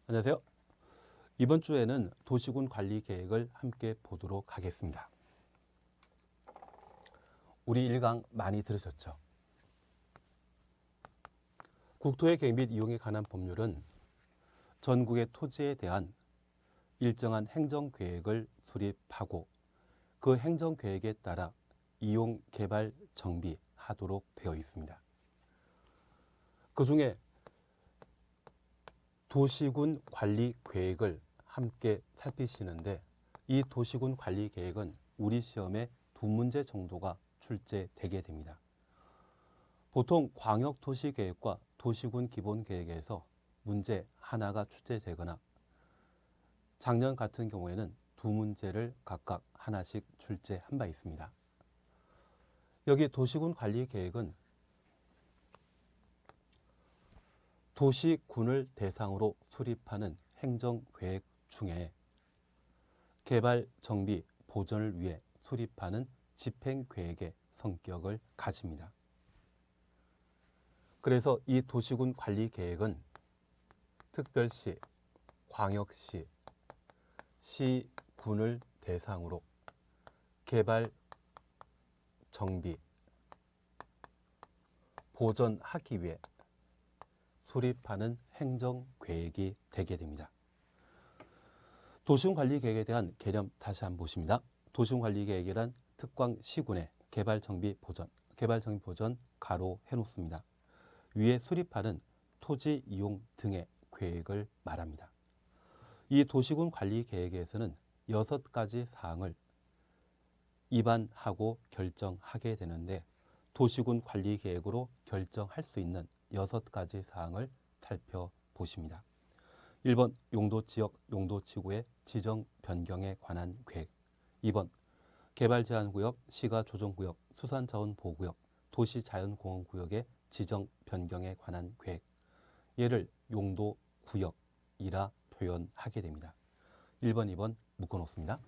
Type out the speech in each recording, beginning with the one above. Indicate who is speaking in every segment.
Speaker 1: 안녕하세요. 이번 주에는 도시군 관리 계획을 함께 보도록 하겠습니다. 우리 1강 많이 들으셨죠? 국토의 계획 및 이용에 관한 법률은 전국의 토지에 대한 일정한 행정계획을 수립하고 그 행정계획에 따라 이용, 개발, 정비하도록 되어 있습니다. 그 중에 도시군 관리 계획을 함께 살피시는데 이 도시군 관리 계획은 우리 시험에 2문제 정도가 출제되게 됩니다. 보통 광역도시계획과 도시군 기본계획에서 문제 하나가 출제되거나 작년 같은 경우에는 2문제를 각각 하나씩 출제한 바 있습니다. 여기 도시군 관리 계획은 도시군을 대상으로 수립하는 행정계획 중에 개발, 정비, 보전을 위해 수립하는 집행계획의 성격을 가집니다. 그래서 이 도시군 관리계획은 특별시, 광역시, 시군을 대상으로 개발, 정비, 보전하기 위해 수립하는 행정계획이 되게 됩니다. 도시군관리계획에 대한 개념 다시 한번 보십니다. 도시군관리계획이란 특광 시군의 개발정비 보전, 개발정비 보전 가로 해놓습니다. 위에 수립하는 토지 이용 등의 계획을 말합니다. 이 도시군관리계획에서는 6가지 사항을 입안하고 결정하게 되는데 도시군관리계획으로 결정할 수 있는 6가지 사항을 살펴보십니다. 1번 용도지역, 용도지구의 지정 변경에 관한 계획. 2번 개발제한구역, 시가조정구역, 수산자원보호구역, 도시자연공원구역의 지정 변경에 관한 계획. 얘를 용도구역이라 표현하게 됩니다. 1번, 2번 묶어놓습니다.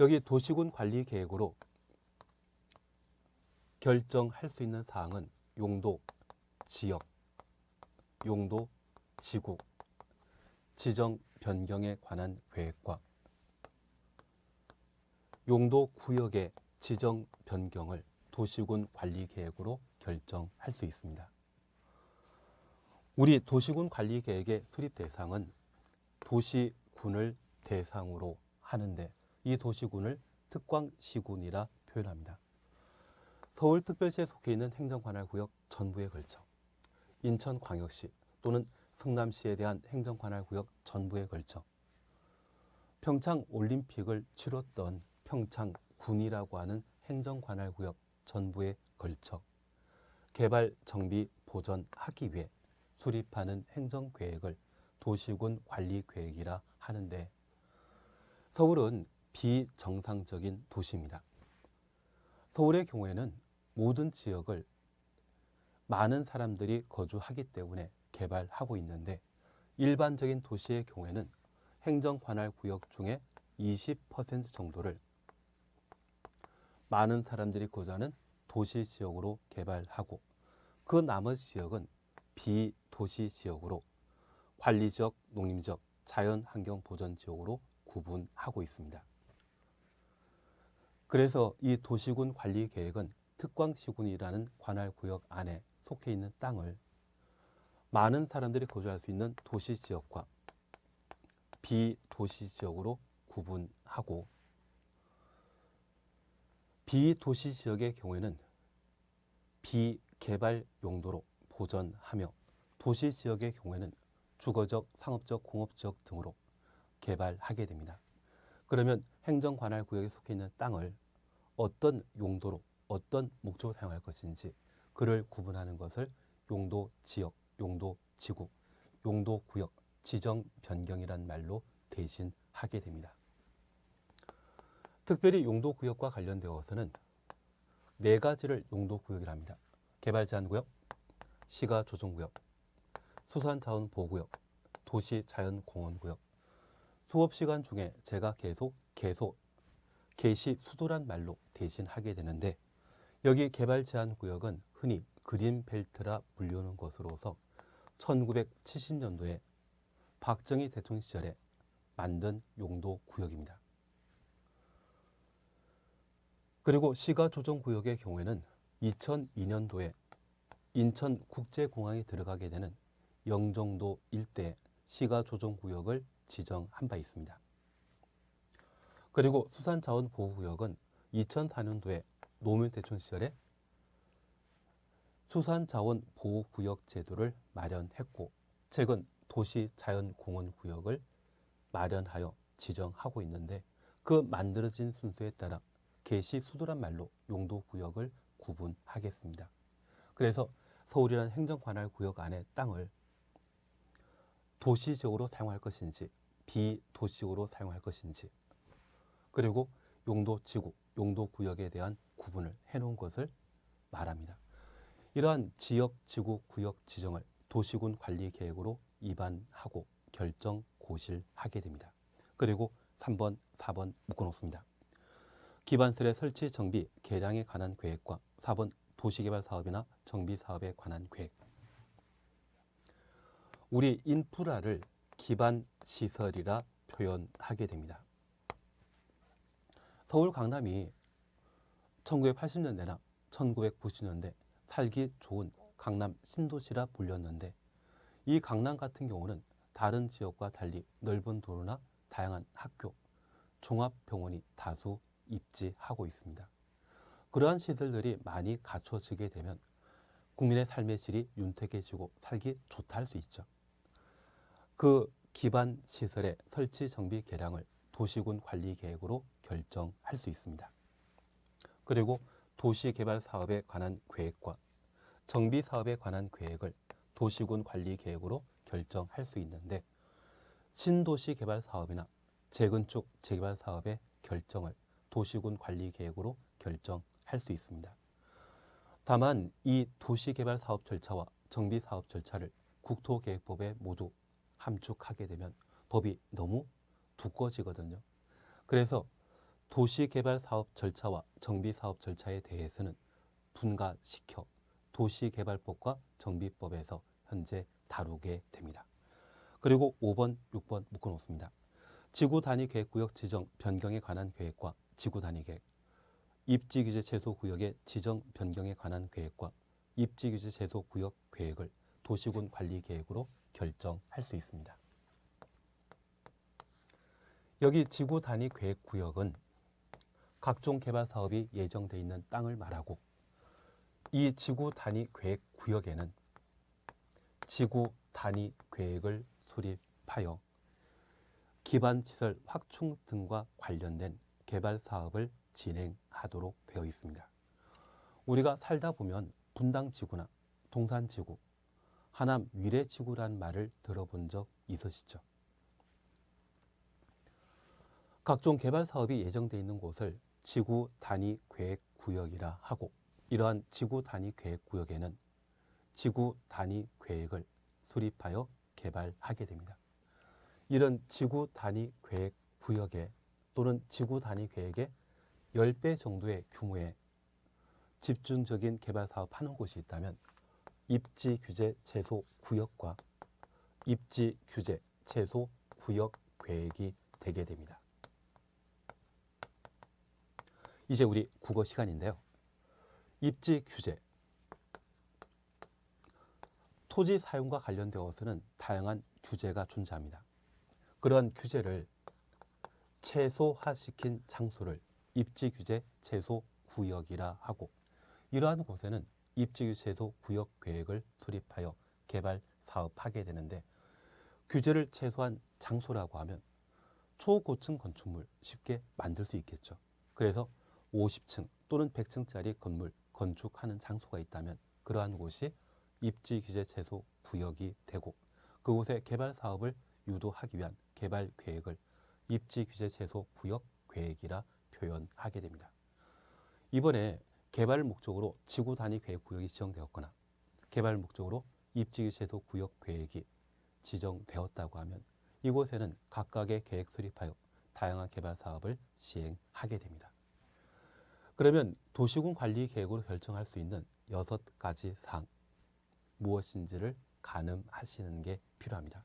Speaker 1: 여기 도시군관리계획으로 결정할 수 있는 사항은 용도, 지역, 용도, 지구, 지정 변경에 관한 계획과 용도 구역의 지정 변경을 도시군 관리 계획으로 결정할 수 있습니다. 우리 도시군 관리 계획의 수립 대상은 도시군을 대상으로 하는데 이 도시군을 특광시군이라 표현합니다. 서울특별시에 속해 있는 행정관할구역 전부에 걸쳐 인천광역시 또는 성남시에 대한 행정관할구역 전부에 걸쳐 평창올림픽을 치렀던 평창군이라고 하는 행정관할구역 전부에 걸쳐 개발, 정비, 보전하기 위해 수립하는 행정계획을 도시군 관리계획이라 하는데 서울은 비정상적인 도시입니다. 서울의 경우에는 모든 지역을 많은 사람들이 거주하기 때문에 개발하고 있는데 일반적인 도시의 경우에는 행정관할구역 중에 20% 정도를 많은 사람들이 거주하는 도시지역으로 개발하고 그 나머지 지역은 비도시지역으로 관리지역, 농림지역, 자연환경보전지역으로 구분하고 있습니다. 그래서 이 도시군 관리계획은 특광시군이라는 관할구역 안에 속해 있는 땅을 많은 사람들이 거주할 수 있는 도시지역과 비도시지역으로 구분하고 비도시지역의 경우에는 비개발 용도로 보전하며 도시지역의 경우에는 주거적, 상업적, 공업지역 등으로 개발하게 됩니다. 그러면 행정관할구역에 속해 있는 땅을 어떤 용도로 어떤 목적으로 사용할 것인지 그를 구분하는 것을 용도지역, 용도지구, 용도구역, 지정변경이란 말로 대신하게 됩니다. 특별히 용도구역과 관련되어서는 4가지를 용도구역이라 합니다. 개발제한구역, 시가조정구역, 수산자원보호구역, 도시자연공원구역. 수업시간 중에 제가 계속 계시수도란 말로 대신하게 되는데 여기 개발제한구역은 흔히 그린벨트라 불리는 것으로서 1970년도에 박정희 대통령 시절에 만든 용도 구역입니다. 그리고 시가조정구역의 경우에는 2002년도에 인천국제공항이 들어가게 되는 영종도 일대 시가조정구역을 지정한 바 있습니다. 그리고 수산자원보호구역은 2004년도에 노무현 대통령 시절에 수산자원보호구역 제도를 마련했고 최근 도시자연공원구역을 마련하여 지정하고 있는데 그 만들어진 순서에 따라 계시수도란 말로 용도구역을 구분하겠습니다. 그래서 서울이라는 행정관할구역 안의 땅을 도시적으로 사용할 것인지 비도시적으로 사용할 것인지 그리고 용도지구, 용도구역에 대한 구분을 해놓은 것을 말합니다. 이러한 지역지구구역 지정을 도시군 관리계획으로 입안하고 결정 고실하게 됩니다. 그리고 3번, 4번 묶어놓습니다. 기반시설의 설치, 정비, 개량에 관한 계획과 4번 도시개발 사업이나 정비 사업에 관한 계획. 우리 인프라를 기반시설이라 표현하게 됩니다. 서울 강남이 1980년대나 1990년대 살기 좋은 강남 신도시라 불렸는데 이 강남 같은 경우는 다른 지역과 달리 넓은 도로나 다양한 학교, 종합병원이 다수 입지하고 있습니다. 그러한 시설들이 많이 갖춰지게 되면 국민의 삶의 질이 윤택해지고 살기 좋다 할 수 있죠. 그 기반 시설의 설치, 정비, 개량을 도시군 관리 계획으로 결정할 수 있습니다. 그리고 도시개발 사업에 관한 계획과 정비 사업에 관한 계획을 도시군 관리 계획으로 결정할 수 있는데 신도시 개발 사업이나 재건축, 재개발 사업의 결정을 도시군 관리 계획으로 결정할 수 있습니다. 다만 이 도시개발 사업 절차와 정비 사업 절차를 국토계획법에 모두 함축하게 되면 법이 너무 두꺼워지거든요. 그래서 도시개발 사업 절차와 정비 사업 절차에 대해서는 분가시켜 도시개발법과 정비법에서 현재 다루게 됩니다. 그리고 5번, 6번 묶어놓습니다. 지구단위계획구역 지정 변경에 관한 계획과 지구단위계획, 입지규제 최소구역의 지정 변경에 관한 계획과 입지규제 최소구역 계획을 도시군 관리계획으로 결정할 수 있습니다. 여기 지구단위계획구역은 각종 개발 사업이 예정되어 있는 땅을 말하고 이 지구단위계획구역에는 지구단위계획을 수립하여 기반시설 확충 등과 관련된 개발 사업을 진행하도록 되어 있습니다. 우리가 살다 보면 분당지구나 동산지구, 하남 위례지구라는 말을 들어본 적 있으시죠? 각종 개발 사업이 예정되어 있는 곳을 지구 단위 계획 구역이라 하고 이러한 지구 단위 계획 구역에는 지구 단위 계획을 수립하여 개발하게 됩니다. 이런 지구 단위 계획 구역에 또는 지구 단위 계획의 10배 정도의 규모의 집중적인 개발 사업 하는 곳이 있다면 입지 규제 최소 구역과 입지 규제 최소 구역 계획이 되게 됩니다. 이제 우리 국어 시간인데요. 입지 규제. 토지 사용과 관련되어서는 다양한 규제가 존재합니다. 그러한 규제를 최소화시킨 장소를 입지 규제 최소 구역이라 하고 이러한 곳에는 입지 규제 최소 구역 계획을 수립하여 개발 사업하게 되는데 규제를 최소한 장소라고 하면 초고층 건축물 쉽게 만들 수 있겠죠. 그래서 50층 또는 100층짜리 건물 건축하는 장소가 있다면 그러한 곳이 입지 규제 최소 구역이 되고 그곳에 개발 사업을 유도하기 위한 개발 계획을 입지 규제 최소 구역 계획이라 표현하게 됩니다. 이번에 개발 목적으로 지구 단위 계획 구역이 지정되었거나 개발 목적으로 입지 규제 최소 구역 계획이 지정되었다고 하면 이곳에는 각각의 계획 수립하여 다양한 개발 사업을 시행하게 됩니다. 그러면 도시군 관리 계획으로 결정할 수 있는 6가지 사항 무엇인지를 가늠하시는 게 필요합니다.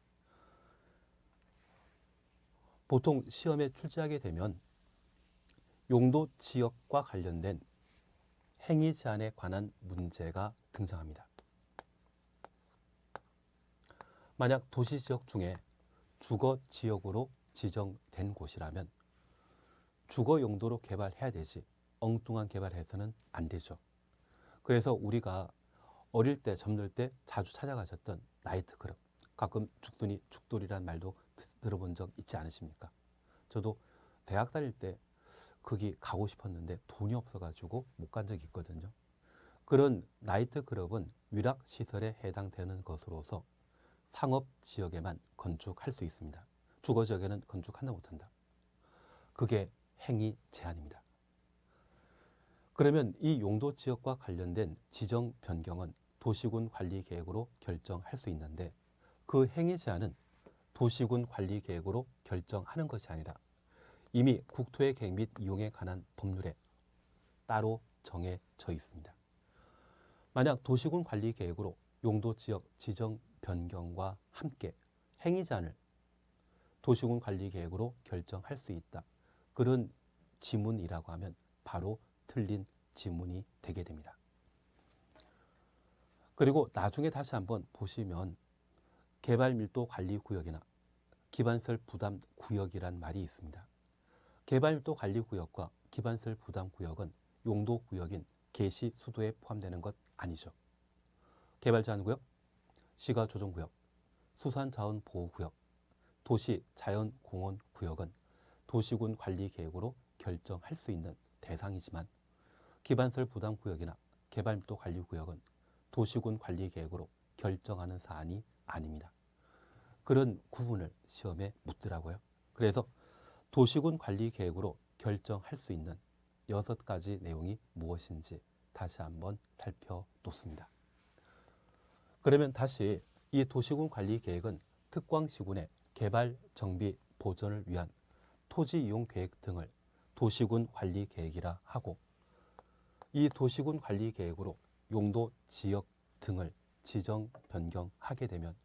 Speaker 1: 보통 시험에 출제하게 되면 용도 지역과 관련된 행위 제한에 관한 문제가 등장합니다. 만약 도시 지역 중에 주거 지역으로 지정된 곳이라면 주거 용도로 개발해야 되지 엉뚱한 개발해서는 안 되죠. 그래서 우리가 어릴 때 젊을 때 자주 찾아가셨던 나이트클럽, 가끔 죽돌이란 말도 들어본 적 있지 않으십니까? 저도 대학 다닐 때 거기 가고 싶었는데 돈이 없어가지고 못 간 적이 있거든요. 그런 나이트클럽은 위락시설에 해당되는 것으로서 상업지역에만 건축할 수 있습니다. 주거지역에는 건축한다 못한다. 그게 행위 제한입니다. 그러면 이 용도지역과 관련된 지정 변경은 도시군 관리계획으로 결정할 수 있는데 그 행위 제한은 도시군 관리계획으로 결정하는 것이 아니라 이미 국토의 계획 및 이용에 관한 법률에 따로 정해져 있습니다. 만약 도시군 관리계획으로 용도지역 지정 변경과 함께 행위 제한을 도시군 관리계획으로 결정할 수 있다. 그런 지문이라고 하면 바로 틀린 지문이 되게 됩니다. 그리고 나중에 다시 한번 보시면 개발밀도 관리구역이나 기반시설 부담 구역이란 말이 있습니다. 개발밀도 관리구역과 기반시설 부담 구역은 용도구역인 계시 수도에 포함되는 것 아니죠. 개발제한구역, 시가조정구역, 수산자원보호구역, 도시자연공원구역은 도시군 관리계획으로 결정할 수 있는 대상이지만 기반시설 부담구역이나 개발밀도 관리구역은 도시군 관리계획으로 결정하는 사안이 아닙니다. 그런 구분을 시험에 묻더라고요. 그래서 도시군 관리계획으로 결정할 수 있는 6가지 내용이 무엇인지 다시 한번 살펴놓습니다. 그러면 다시 이 도시군 관리계획은 특광시군의 개발, 정비, 보존을 위한 토지 이용 계획 등을 도시군 관리계획이라 하고 이 도시군 관리계획으로 용도, 지역 등을 지정, 변경하게 되면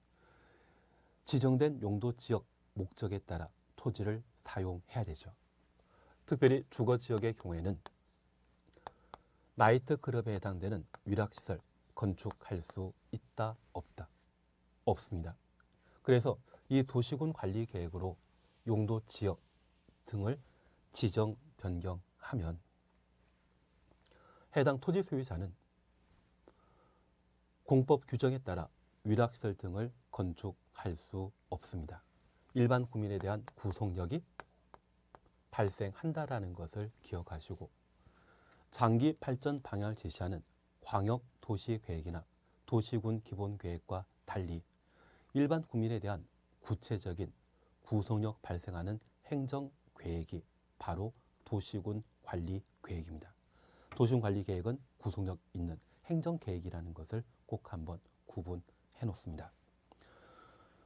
Speaker 1: 지정된 용도, 지역, 목적에 따라 토지를 사용해야 되죠. 특별히 주거지역의 경우에는 나이트클럽에 해당되는 위락시설 건축할 수 있다, 없다? 없습니다. 그래서 이 도시군 관리계획으로 용도, 지역 등을 지정, 변경하면 해당 토지 소유자는 공법 규정에 따라 위락시설 등을 건축할 수 없습니다. 일반 국민에 대한 구속력이 발생한다라는 것을 기억하시고 장기 발전 방향을 제시하는 광역도시계획이나 도시군 기본계획과 달리 일반 국민에 대한 구체적인 구속력 발생하는 행정계획이 바로 도시군 관리계획입니다. 도시군 관리계획은 구속력 있는 행정계획이라는 것을 꼭 한번 구분해 놓습니다.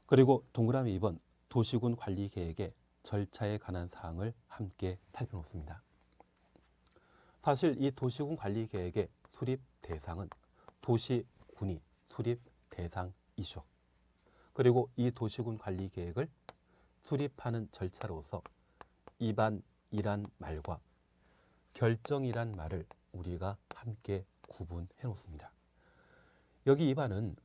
Speaker 1: 그리고 동그라미 2번 도시군 관리계획의 절차에 관한 사항을 함께 살펴놓습니다. 사실 이 도시군 관리계획의 수립 대상은 도시군이 수립 대상이죠. 그리고 이 도시군 관리계획을 수립하는 절차로서 입안이란 말과 결정이란 말을 우리가 함께 구분해 놓습니다. 여기 입안은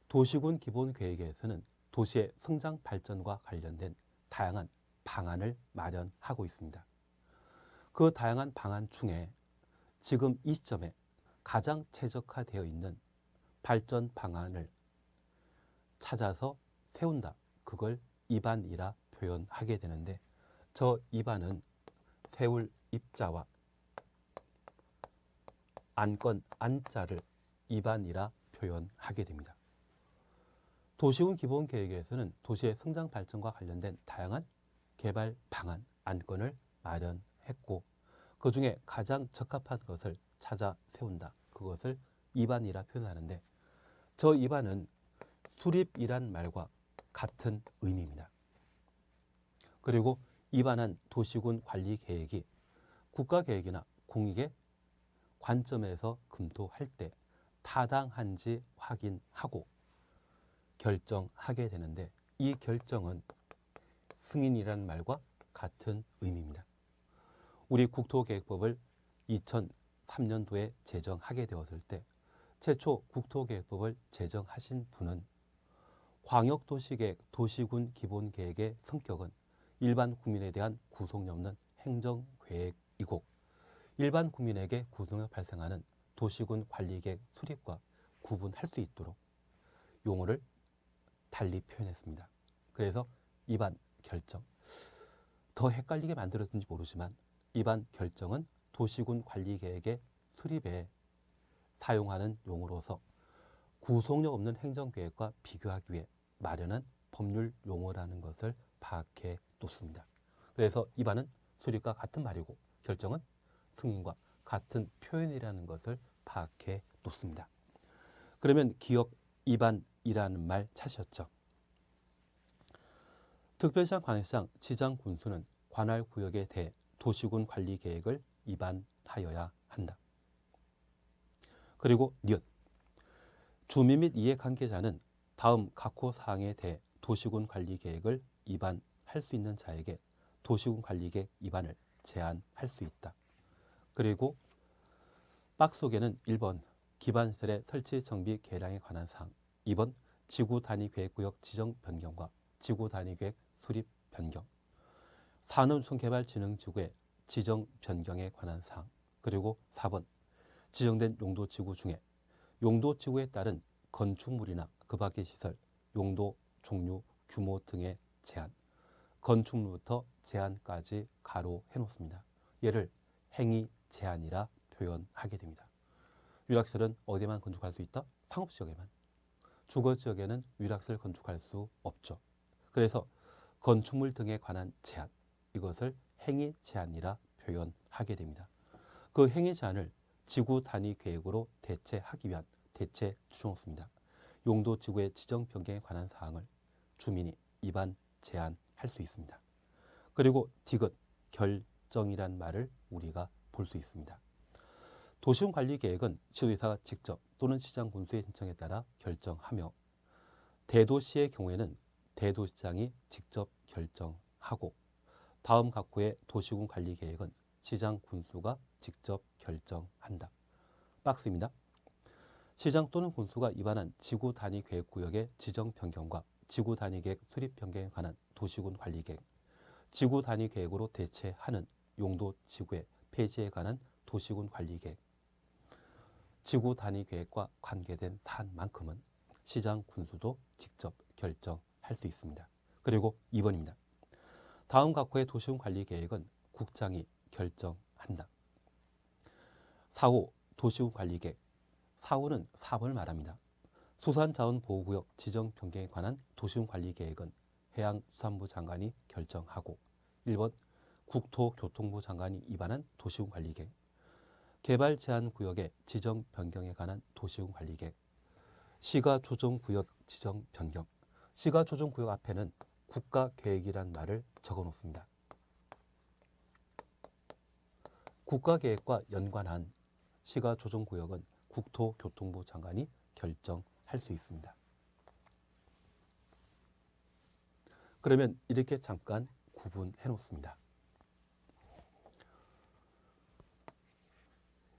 Speaker 1: 도시군 기본계획에서는 도시의 성장 발전과 관련된 다양한 방안을 마련하고 있습니다. 그 다양한 방안 중에 지금 이 시점에 가장 최적화되어 있는 발전 방안을 찾아서 세운다. 그걸 입안이라 표현하게 되는데 저 입안은 세울 입자와 안건 안자를 입안이라 표현하게 됩니다. 도시군 기본계획에서는 도시의 성장 발전과 관련된 다양한 개발 방안, 안건을 마련했고 그 중에 가장 적합한 것을 찾아 세운다. 그것을 입안이라 표현하는데 저 입안은 수립이란 말과 같은 의미입니다. 그리고 입안한 도시군 관리계획이 국가계획이나 공익의 관점에서 검토할 때 타당한지 확인하고 결정하게 되는데 이 결정은 승인이라는 말과 같은 의미입니다. 우리 국토계획법을 2003년도에 제정하게 되었을 때 최초 국토계획법을 제정하신 분은 광역도시계획, 도시군 기본계획의 성격은 일반 국민에 대한 구속력 없는 행정계획이고 일반 국민에게 구속력 발생하는 도시군 관리계획 수립과 구분할 수 있도록 용어를 달리 표현했습니다. 그래서 입안 결정, 더 헷갈리게 만들었는지 모르지만 입안 결정은 도시군 관리계획의 수립에 사용하는 용어로서 구속력 없는 행정계획과 비교하기 위해 마련한 법률 용어라는 것을 파악해 놓습니다. 그래서 입안은 수립과 같은 말이고 결정은 승인과 같은 표현이라는 것을 파악해 놓습니다. 그러면 기억 입안이라는 말 찾으셨죠? 특별시장, 관할시장, 지장, 군수는 관할 구역에 대해 도시군 관리 계획을 입안하여야 한다. 그리고 니은 주민 및 이해관계자는 다음 각호 사항에 대해 도시군 관리 계획을 입안할 수 있는 자에게 도시군 관리 계획 입안을 제한할 수 있다. 그리고 박스 속에는 1번 기반시설의 설치 정비 개량에 관한 사항, 2번 지구 단위 계획구역 지정 변경과 지구 단위 계획 수립 변경, 산업개발진흥지구의 지정 변경에 관한 사항, 그리고 4번 지정된 용도지구 중에 용도지구에 따른 건축물이나 그 밖의 시설, 용도, 종류, 규모 등의 제한, 건축물부터 제한까지 가로해 놓습니다. 얘를 행위 제한이라 표현하게 됩니다. 위락시설은 어디만 건축할 수 있다? 상업지역에만. 주거지역에는 위락시설 건축할 수 없죠. 그래서 건축물 등에 관한 제한, 이것을 행위 제한이라 표현하게 됩니다. 그 행위 제한을 지구 단위 계획으로 대체하기 위한 대체 추정호수입니다. 용도 지구의 지정 변경에 관한 사항을 주민이 입안 제한할 수 있습니다. 그리고 디귿 결정이란 말을 우리가 볼 수 있습니다. 도시군 관리 계획은 지도의사가 직접 또는 시장 군수의 신청에 따라 결정하며 대도시의 경우에는 대도시장이 직접 결정하고 다음 각호의 도시군 관리 계획은 시장 군수가 직접 결정한다. 박스입니다. 시장 또는 군수가 입안한 지구 단위 계획 구역의 지정 변경과 지구 단위 계획 수립 변경에 관한 도시군 관리 계획, 지구 단위 계획으로 대체하는 용도 지구의 폐지에 관한 도시군 관리 계획, 지구 단위 계획과 관계된 사안만큼은 시장 군수도 직접 결정할 수 있습니다. 그리고 2번입니다. 다음 각호의 도시군 관리 계획은 국장이 결정한다. 4호 도시군 관리 계획. 4호는 사업을 말합니다. 수산자원보호구역 지정 변경에 관한 도시군 관리 계획은 해양수산부 장관이 결정하고 1번 국토교통부 장관이 입안한 도시군 관리 계획, 개발 제한 구역의 지정 변경에 관한 도시군 관리 계획, 시가 조정 구역 지정 변경. 시가 조정 구역 앞에는 국가 계획이란 말을 적어 놓습니다. 국가 계획과 연관한 시가 조정 구역은 국토교통부 장관이 결정할 수 있습니다. 그러면 이렇게 잠깐 구분해 놓습니다.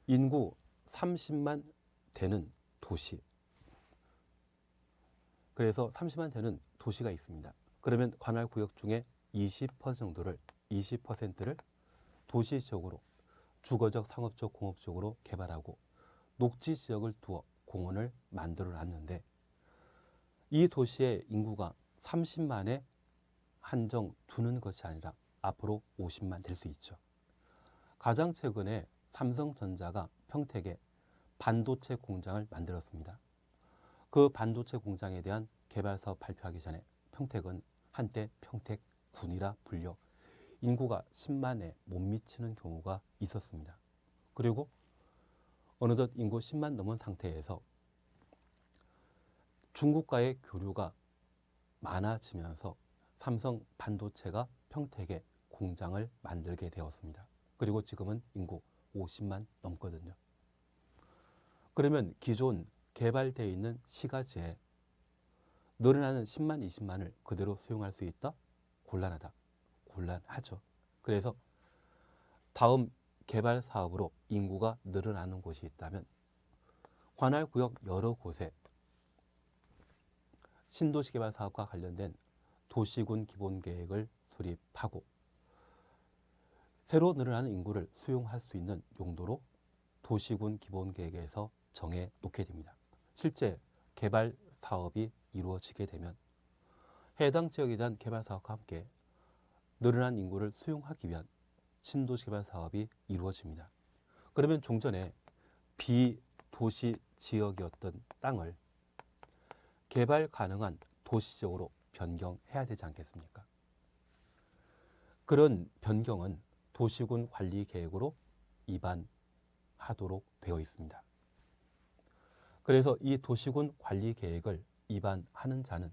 Speaker 1: 인구 30만 되는 도시. 그래서 30만 되는 도시가 있습니다. 그러면 관할 구역 중에 20% 정도를 20%를 도시 지역으로 주거적, 상업적, 공업적으로 개발하고 녹지 지역을 두어 공원을 만들어 놨는데 이 도시의 인구가 30만에 한정 두는 것이 아니라 앞으로 50만 될 수 있죠. 가장 최근에 삼성전자가 평택에 반도체 공장을 만들었습니다. 그 반도체 공장에 대한 개발 사업 발표하기 전에 평택은 한때 평택군이라 불려 인구가 10만에 못 미치는 경우가 있었습니다. 그리고 어느덧 인구 10만 넘은 상태에서 중국과의 교류가 많아지면서 삼성 반도체가 평택에 공장을 만들게 되었습니다. 그리고 지금은 인구 50만 넘거든요. 그러면 기존 개발되어 있는 시가지에 늘어나는 10만, 20만을 그대로 수용할 수 있다? 곤란하다. 곤란하죠. 그래서 다음 개발 사업으로 인구가 늘어나는 곳이 있다면 관할구역 여러 곳에 신도시 개발 사업과 관련된 도시군 기본계획을 수립하고 새로 늘어나는 인구를 수용할 수 있는 용도로 도시군 기본계획에서 정해 놓게 됩니다. 실제 개발 사업이 이루어지게 되면 해당 지역에 대한 개발 사업과 함께 늘어난 인구를 수용하기 위한 신도시 개발 사업이 이루어집니다. 그러면 종전에 비도시 지역이었던 땅을 개발 가능한 도시적으로 변경해야 되지 않겠습니까? 그런 변경은 도시군 관리 계획으로 위반하도록 되어 있습니다. 그래서 이 도시군 관리 계획을 위반하는 자는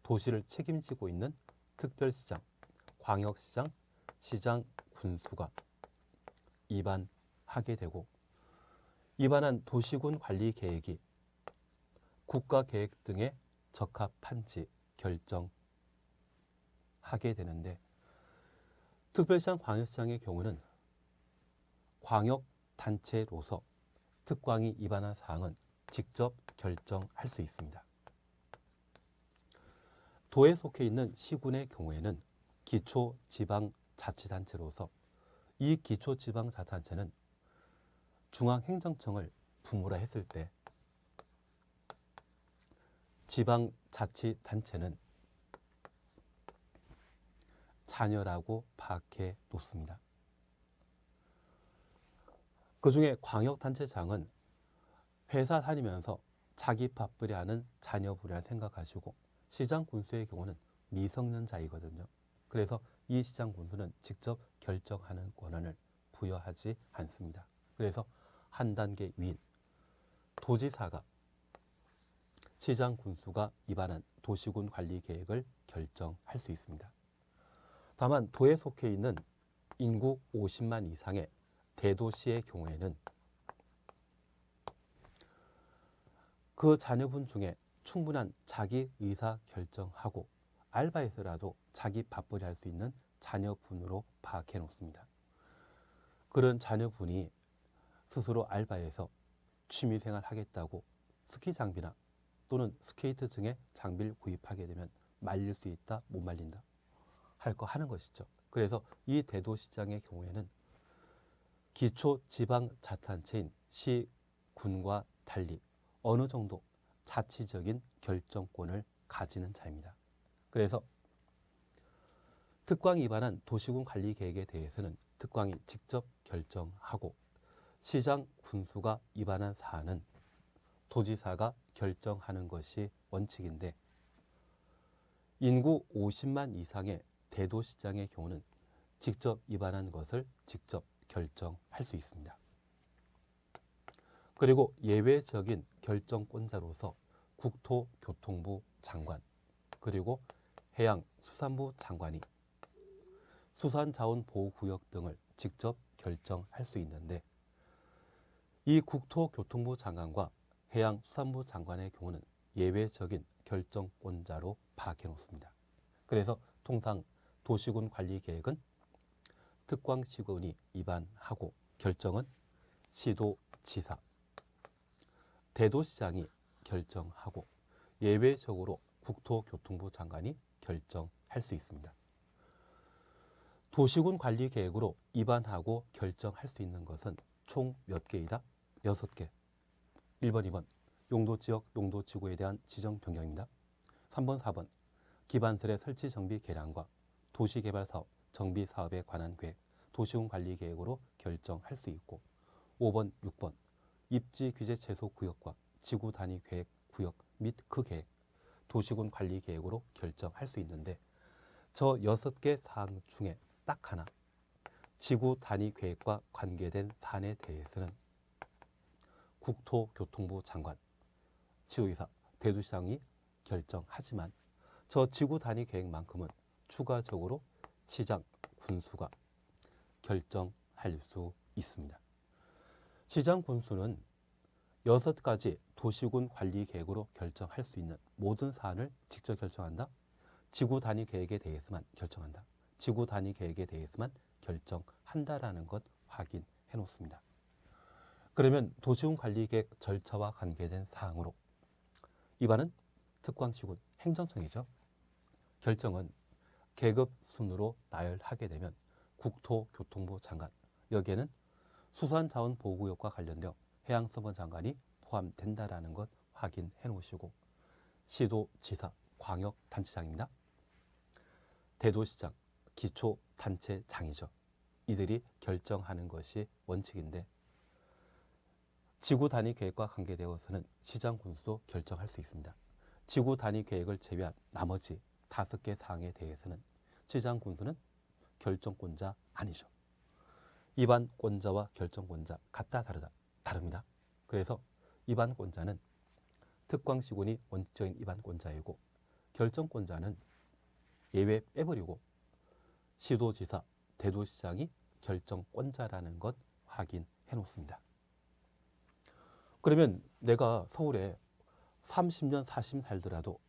Speaker 1: 도시를 책임지고 있는 특별시장, 광역시장, 시장 군수가 위반하게 되고 위반한 도시군 관리 계획이 국가계획 등에 적합한지 결정하게 되는데 특별시장, 광역시장의 경우는 광역단체로서 특광이 위반한 사항은 직접 결정할 수 있습니다. 도에 속해 있는 시군의 경우에는 기초지방자치단체로서 이 기초지방자치단체는 중앙행정청을 부모라 했을 때 지방자치단체는 자녀라고 파악해 놓습니다. 그 중에 광역단체장은 회사 다니면서 자기 밥벌이 하는 자녀분이라 생각하시고 시장 군수의 경우는 미성년자이거든요. 그래서 이 시장 군수는 직접 결정하는 권한을 부여하지 않습니다. 그래서 한 단계 위인 도지사가 시장 군수가 위반한 도시군 관리 계획을 결정할 수 있습니다. 다만 도에 속해 있는 인구 50만 이상의 대도시의 경우에는 그 자녀분 중에 충분한 자기 의사 결정하고 알바에서라도 자기 밥벌이 할 수 있는 자녀분으로 파악해 놓습니다. 그런 자녀분이 스스로 알바에서 취미생활 하겠다고 스키 장비나 또는 스케이트 등의 장비를 구입하게 되면 말릴 수 있다, 못 말린다 할 거 하는 것이죠. 그래서 이 대도시장의 경우에는 기초지방자치단체인 시, 군과 달리 어느 정도 자치적인 결정권을 가지는 자입니다. 그래서 특광이 위반한 도시군 관리 계획에 대해서는 특광이 직접 결정하고 시장 군수가 위반한 사안은 도지사가 결정하는 것이 원칙인데 인구 50만 이상의 대도시장의 경우는 직접 위반한 것을 직접 결정할 수 있습니다. 그리고 예외적인 결정권자로서 국토교통부 장관 그리고 해양수산부 장관이 수산자원보호구역 등을 직접 결정할 수 있는데 이 국토교통부 장관과 해양수산부 장관의 경우는 예외적인 결정권자로 파악해 놓습니다. 그래서 통상 도시군 관리 계획은 특광시군이 위반하고 결정은 시도지사, 대도시장이 결정하고 예외적으로 국토교통부 장관이 결정할 수 있습니다. 도시군 관리 계획으로 위반하고 결정할 수 있는 것은 총 몇 개이다? 6개. 1번, 2번 용도지역, 용도지구에 대한 지정 변경입니다. 3번, 4번 기반설의 설치 정비 개량과 도시개발사업, 정비사업에 관한 계획, 도시군 관리 계획으로 결정할 수 있고 5번, 6번 입지 규제 최소 구역과 지구 단위 계획 구역 및 그 계획, 도시군 관리 계획으로 결정할 수 있는데 저 6개 사항 중에 딱 하나 지구 단위 계획과 관계된 사안에 대해서는 국토교통부 장관, 지도이사, 대도시장이 결정하지만 저 지구 단위 계획만큼은 추가적으로 시장, 군수가 결정할 수 있습니다. 시장, 군수는 6가지 도시군 관리 계획으로 결정할 수 있는 모든 사안을 직접 결정한다? 지구 단위 계획에 대해서만 결정한다. 지구 단위 계획에 대해서만 결정한다라는 것 확인해 놓습니다. 그러면 도시군 관리계획 절차와 관계된 사항으로 이반은 특광시군 행정청이죠. 결정은 계급 순으로 나열하게 되면 국토교통부 장관, 여기에는 수산자원보호구역과 관련되어 해양서번 장관이 포함된다라는 것 확인해 놓으시고, 시도지사, 광역단체장입니다. 대도시장, 기초단체장이죠. 이들이 결정하는 것이 원칙인데 지구 단위 계획과 관계되어서는 시장 군수도 결정할 수 있습니다. 지구 단위 계획을 제외한 나머지 5개 사항에 대해서는 시장 군수는 결정권자 아니죠. 입안권자와 결정권자 같다 다르다 다릅니다. 그래서 입안권자는 특광시군이 원칙적인 입안권자이고 결정권자는 예외 빼버리고 시도지사, 대도시장이 결정권자라는 것 확인해 놓습니다. 그러면 내가 서울에 30년, 40년 살더라도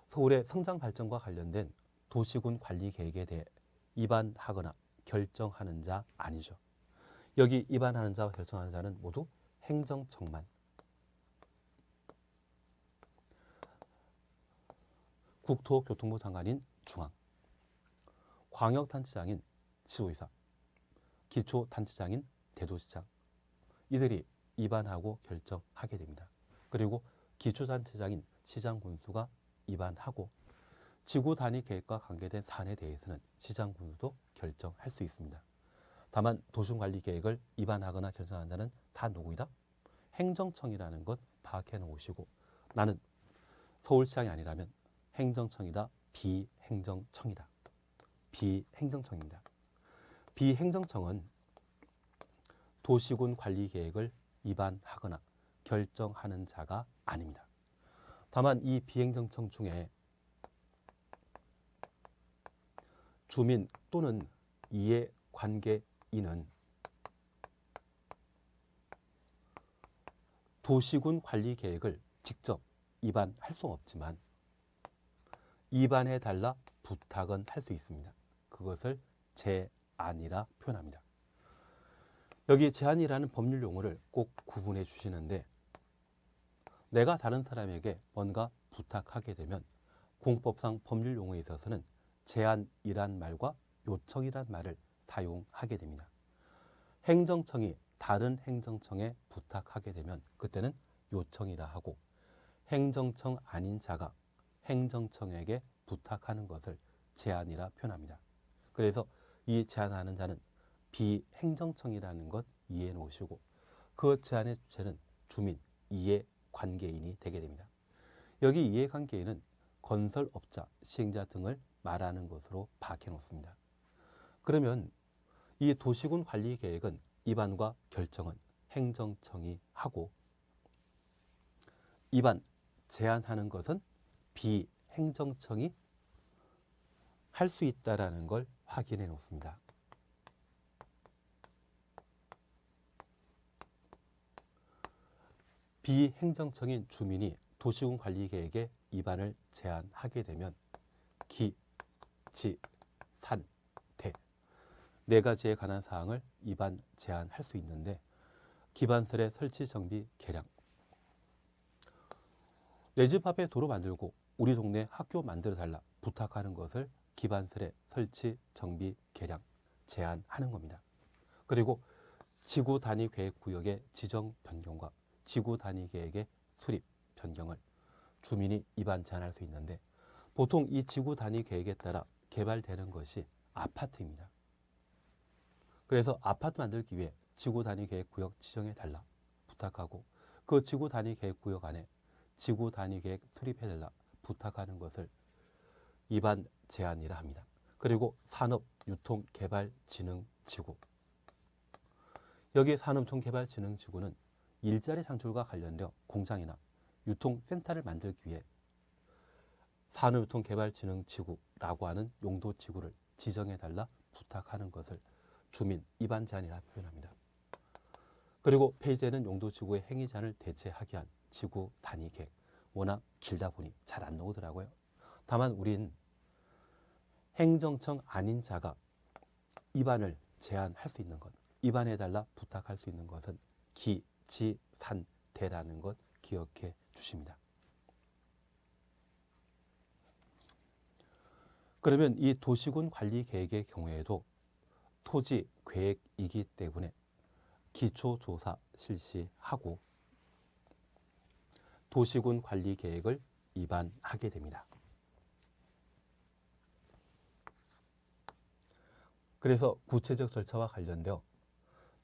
Speaker 1: 서울의 성장 발전과 관련된 도시군 관리 계획에 대해 입안하거나 결정하는 자 아니죠. 여기 입안하는 자와 결정하는 자는 모두 행정청만, 국토교통부 장관인 중앙, 광역단체장인 시도지사, 기초단체장인 대도시장, 이들이 입안하고 결정하게 됩니다. 그리고 기초단체장인 시장군수가 입안하고 지구 단위 계획과 관계된 사안에 대해서는 시장군수도 결정할 수 있습니다. 다만 도시관리 계획을 입안하거나 결정하는 자는 다 누구이다? 행정청이라는 것 파악해 놓으시고, 나는 서울시장이 아니라면 행정청이다, 비행정청이다. 비행정청입니다. 비행정청은 도시군 관리 계획을 입안하거나 결정하는 자가 아닙니다. 다만 이 비행정청 중에 주민 또는 이해관계인은 도시군 관리 계획을 직접 입안할 수는 없지만 입안해달라 부탁은 할 수 있습니다. 그것을 제안이라 표현합니다. 여기 제안이라는 법률 용어를 꼭 구분해 주시는데, 내가 다른 사람에게 뭔가 부탁하게 되면 공법상 법률 용어에 있어서는 제안이란 말과 요청이란 말을 사용하게 됩니다. 행정청이 다른 행정청에 부탁하게 되면 그때는 요청이라 하고, 행정청 아닌 자가 행정청에게 부탁하는 것을 제안이라 표현합니다. 그래서 이 제안하는 자는 비행정청이라는 것 이해해 놓으시고, 그 제안의 주체는 주민, 이해관계인이 되게 됩니다. 여기 이해관계인은 건설업자, 시행자 등을 말하는 것으로 파악해 놓습니다. 그러면 이 도시군 관리 계획은 입안과 결정은 행정청이 하고, 입안, 제안하는 것은 비행정청이 할 수 있다는 걸 확인해 놓습니다. 비행정청인 주민이 도시군 관리 계획에 입안을 제안하게 되면 기, 지, 산, 대 4가지에 관한 사항을 입안 제안할 수 있는데, 기반설의 설치, 정비, 개량, 내 집 앞에 도로 만들고 우리 동네 학교 만들어 달라 부탁하는 것을 기반설의 설치, 정비, 개량, 제안하는 겁니다. 그리고 지구 단위 계획 구역의 지정 변경과 지구 단위 계획의 수립, 변경을 주민이 입안 제안할 수 있는데, 보통 이 지구 단위 계획에 따라 개발되는 것이 아파트입니다. 그래서 아파트 만들기 위해 지구 단위 계획 구역 지정해 달라 부탁하고, 그 지구 단위 계획 구역 안에 지구 단위 계획 수립해 달라 부탁하는 것을 입안 제안이라 합니다. 그리고 산업유통개발진흥지구, 여기 산업유통개발진흥지구는 일자리 창출과 관련되어 공장이나 유통센터를 만들기 위해 산업유통개발진흥지구라고 하는 용도지구를 지정해달라 부탁하는 것을 주민 입안 제안이라 표현합니다. 그리고 페이지에는 용도지구의 행위 제한을 대체하기 위한 지구 단위 계획, 워낙 길다 보니 잘 안 나오더라고요. 다만 우린 행정청 아닌 자가 입안을 제한할 수 있는 것, 입안해달라 부탁할 수 있는 것은 기, 지, 산, 대라는 것 기억해 주십니다. 그러면 이 도시군 관리 계획의 경우에도 토지 계획이기 때문에 기초조사 실시하고 도시군 관리 계획을 입안하게 됩니다. 그래서 구체적 절차와 관련되어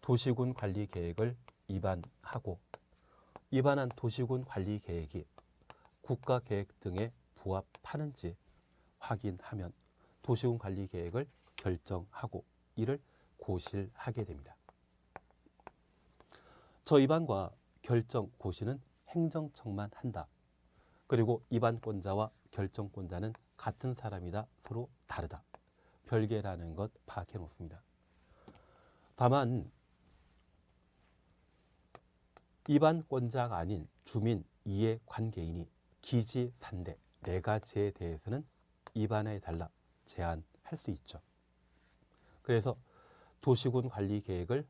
Speaker 1: 도시군 관리 계획을 입안하고 입안한 도시군 관리 계획이 국가 계획 등에 부합하는지 확인하면 도시군 관리 계획을 결정하고 이를 고시하게 됩니다. 저 입안과 결정 고시는 행정청만 한다. 그리고 입안권자와 결정권자는 같은 사람이다. 서로 다르다. 별개라는 것 파악해 놓습니다. 다만 입안권자가 아닌 주민 이해관계인이 기지, 산대 네 가지에 대해서는 입안해 달라 제안할 수 있죠. 그래서 도시군 관리 계획을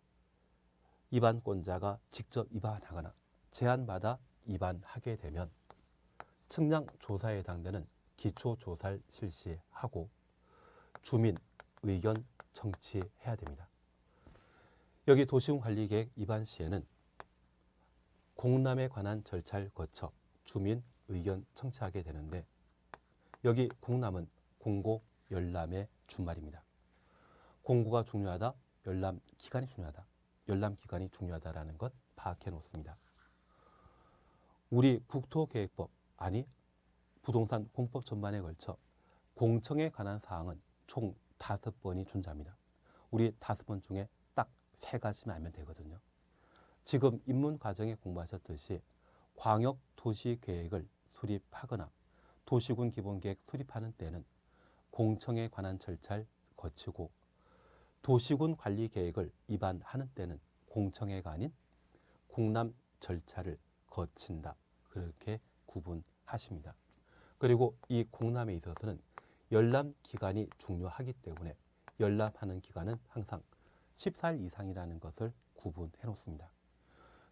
Speaker 1: 입안권자가 직접 입안하거나 제안받아 입안하게 되면 측량 조사에 해당되는 기초조사를 실시하고 주민 의견 청취해야 됩니다. 여기 도시군 관리 계획 입안 시에는 공람에 관한 절차를 거쳐 주민 의견 청취하게 되는데 여기 공람은 공고, 열람의 준말입니다. 공고가 중요하다, 열람 기간이 중요하다, 열람 기간이 중요하다라는 것 파악해 놓습니다. 우리 국토계획법 아니 부동산 공법 전반에 걸쳐 공청에 관한 사항은 총 5번이 존재합니다. 우리 5번 중에 딱 3가지만 알면 되거든요. 지금 입문 과정에 공부하셨듯이 광역도시계획을 수립하거나 도시군 기본계획 수립하는 때는 공청에 관한 절차를 거치고 도시군 관리계획을 입안하는 때는 공청회가 아닌 공람 절차를 거친다. 그렇게 구분하십니다. 그리고 이 공람에 있어서는 열람 기간이 중요하기 때문에 열람하는 기간은 항상 14일 이상이라는 것을 구분해 놓습니다.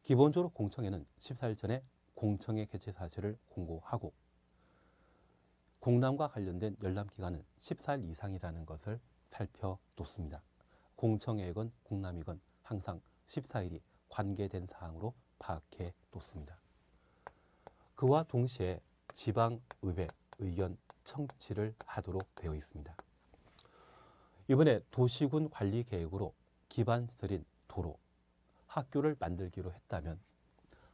Speaker 1: 기본적으로 공청회는 14일 전에 공청회 개최 사실을 공고하고 공람과 관련된 열람 기간은 14일 이상이라는 것을 살펴놓습니다. 공청회건 공람이건 항상 14일이 관계된 사항으로 파악해 놓습니다. 그와 동시에 지방의회 의견 청취를 하도록 되어 있습니다. 이번에 도시군 관리 계획으로 기반시설인 도로, 학교를 만들기로 했다면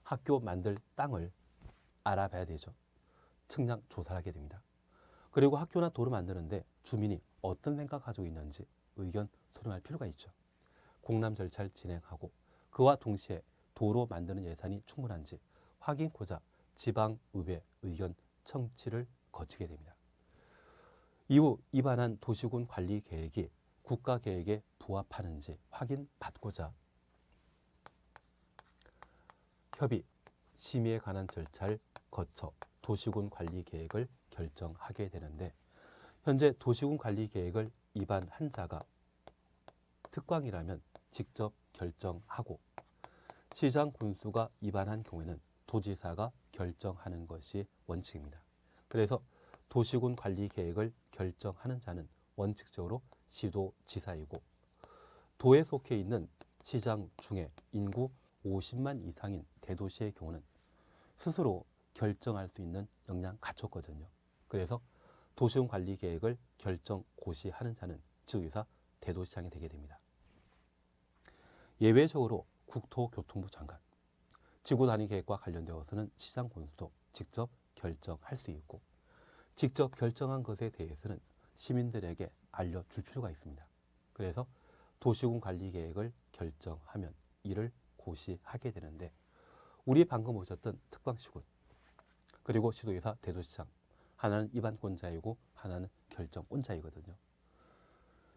Speaker 1: 학교 만들 땅을 알아봐야 되죠. 측량 조사를 하게 됩니다. 그리고 학교나 도로 만드는데 주민이 어떤 생각 가지고 있는지 의견 수렴할 필요가 있죠. 공람 절차를 진행하고 그와 동시에 도로 만드는 예산이 충분한지 확인코자 지방의회 의견 청취를 거치게 됩니다. 이후 입안한 도시군 관리 계획이 국가계획에 부합하는지 확인받고자 협의, 심의에 관한 절차를 거쳐 도시군 관리 계획을 결정하게 되는데 현재 도시군 관리 계획을 입안한 자가 특광이라면 직접 결정하고 시장 군수가 입안한 경우에는 도지사가 결정하는 것이 원칙입니다. 그래서 도시군 관리 계획을 결정하는 자는 원칙적으로 시도지사이고 도에 속해 있는 시장 중에 인구 50만 이상인 대도시의 경우는 스스로 결정할 수 있는 역량 갖췄거든요. 그래서 도시군 관리 계획을 결정 고시하는 자는 지도지사 대도시장이 되게 됩니다. 예외적으로 국토교통부 장관, 지구단위 계획과 관련되어서는 시장 군수도 직접 결정할 수 있고 직접 결정한 것에 대해서는 시민들에게 알려줄 필요가 있습니다. 그래서 도시군 관리 계획을 결정하면 이를 고시하게 되는데 우리 방금 보셨던 특광시군 그리고 시도지사 대도시장 하나는 입안권자이고 하나는 결정권자이거든요.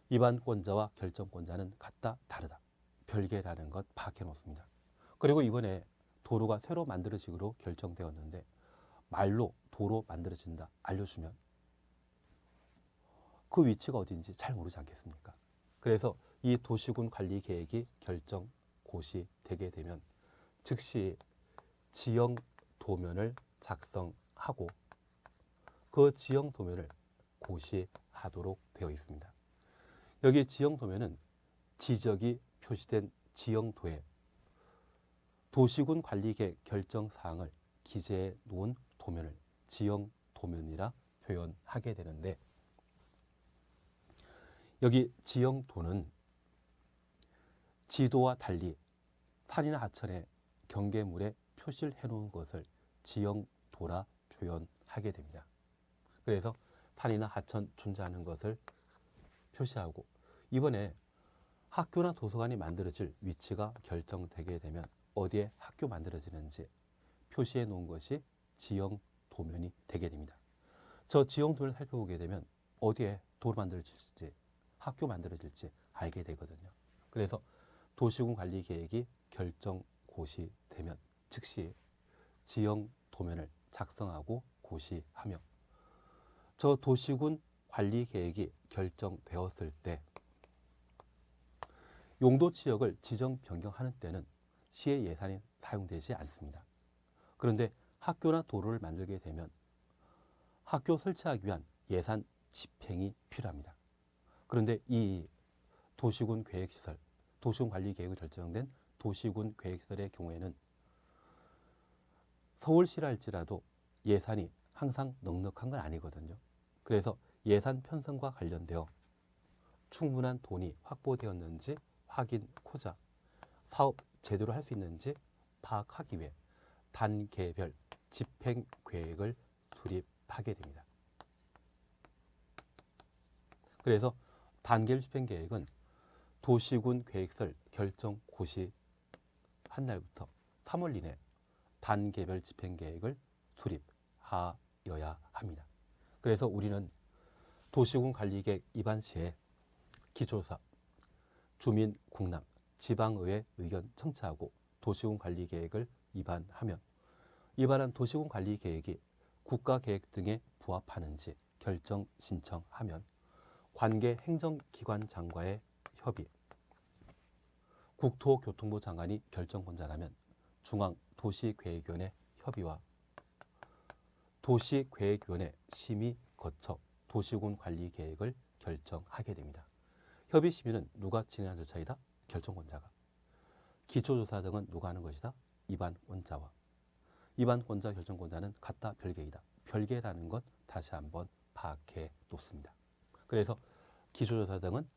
Speaker 1: 입안권자와 결정권자는 같다 다르다 별개라는 것 파악해 놓습니다. 그리고 이번에 도로가 새로 만들어지기로 결정되었는데 말로 도로 만들어진다 알려주면 그 위치가 어딘지 잘 모르지 않겠습니까? 그래서 이 도시군 관리 계획이 결정 고시되게 되면 즉시 지형 도면을 작성하고 그 지형 도면을 고시하도록 되어 있습니다. 여기 지형 도면은 지적이 표시된 지형도에 도시군 관리계획 결정 사항을 기재해 놓은 도면을 지형 도면이라 표현하게 되는데, 여기 지형도는 지도와 달리 산이나 하천의 경계물에 표시를 해놓은 것을 지형도라 표현하게 됩니다. 그래서 산이나 하천 존재하는 것을 표시하고, 이번에 학교나 도서관이 만들어질 위치가 결정되게 되면 어디에 학교 만들어지는지 표시해 놓은 것이 지형 도면이 되게 됩니다. 저 지형 도면을 살펴보게 되면 어디에 도로 만들어질지 학교 만들어질지 알게 되거든요. 그래서 도시군 관리 계획이 결정 고시되면 즉시 지형 도면을 작성하고 고시하며, 저 도시군 관리 계획이 결정되었을 때 용도 지역을 지정 변경하는 때는 시의 예산이 사용되지 않습니다. 그런데 학교나 도로를 만들게 되면 학교 설치하기 위한 예산 집행이 필요합니다. 그런데 이 도시군 계획시설, 도시군 관리 계획이 결정된 도시군 계획시설의 경우에는 서울시라 할지라도 예산이 항상 넉넉한 건 아니거든요. 그래서 예산 편성과 관련되어 충분한 돈이 확보되었는지 확인코자 사업 제대로 할 수 있는지 파악하기 위해 단계별 집행 계획을 수립하게 됩니다. 그래서 단계별 집행 계획은 도시군 계획설 결정 고시 한 날부터 3월 이내 단계별 집행 계획을 수립하여야 합니다. 그래서 우리는 도시군 관리계획 입안 시에 기초조사, 주민 공람, 지방의회 의견 청취하고 도시군 관리계획을 입안하면 입안한 도시군 관리계획이 국가계획 등에 부합하는지 결정 신청하면 관계 행정기관장과의 협의, 국토교통부 장관이 결정권자라면 중앙도시계획위원회 협의와 도시계획위원회 심의 거쳐 도시군 관리계획을 결정하게 됩니다. 협의 심의는 누가 진행하는 절차이다? 결정권자가. 기초조사 등은 누가 하는 것이다? 입안권자와. 입안권자 결정권자는 각다 별개이다. 별개라는 것 다시 한번 파악해 놓습니다. 그래서 기초조사 등은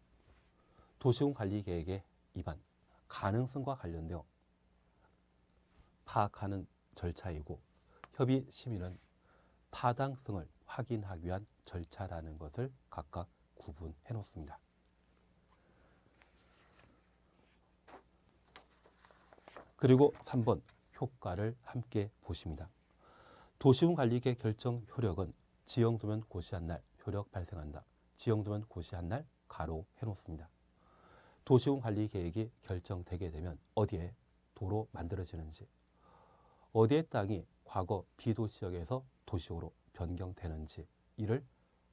Speaker 1: 도시군 관리계획의 입안, 가능성과 관련되어 파악하는 절차이고, 협의 심의는 타당성을 확인하기 위한 절차라는 것을 각각 구분해 놓습니다. 그리고 3번 효과를 함께 보십니다. 도시군 관리계획 결정 효력은 지형도면 고시한 날 효력 발생한다. 지형도면 고시한 날 가로 해놓습니다. 도시군 관리계획이 결정되게 되면 어디에 도로 만들어지는지, 어디의 땅이 과거 비도시역에서 도시로 변경되는지 이를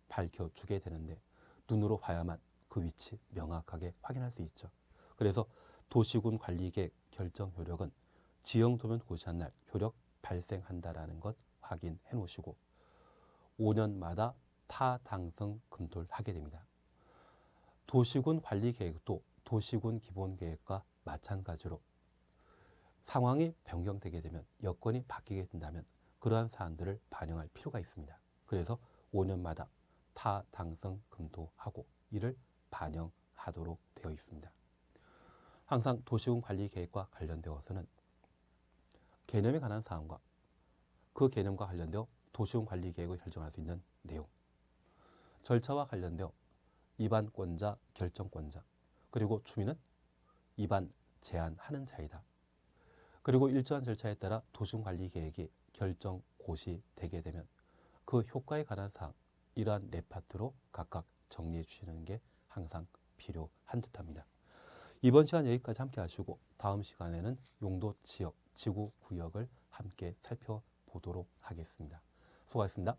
Speaker 1: 밝혀주게 되는데, 눈으로 봐야만 그 위치 명확하게 확인할 수 있죠. 그래서 도시군 관리계획 결정 효력은 지형도면 고시한 날 효력 발생한다라는 것 확인해 놓으시고 5년마다 타당성 검토를 하게 됩니다. 도시군 관리계획도 도시군 기본계획과 마찬가지로 상황이 변경되게 되면, 여건이 바뀌게 된다면 그러한 사안들을 반영할 필요가 있습니다. 그래서 5년마다 타당성 검토하고 이를 반영하도록 되어 있습니다. 항상 도시군 관리계획과 관련되어서는 개념에 관한 사항과 그 개념과 관련되어 도시군 관리계획을 결정할 수 있는 내용, 절차와 관련되어 입안권자, 결정권자, 그리고 주민은 입안 제한하는 자이다. 그리고 일정한 절차에 따라 도시군 관리계획이 결정 고시되게 되면 그 효과에 관한 사항, 이러한 네 파트로 각각 정리해 주시는 게 항상 필요한 듯합니다. 이번 시간 여기까지 함께 하시고 다음 시간에는 용도 지역, 지구 구역을 함께 살펴보도록 하겠습니다. 수고하셨습니다.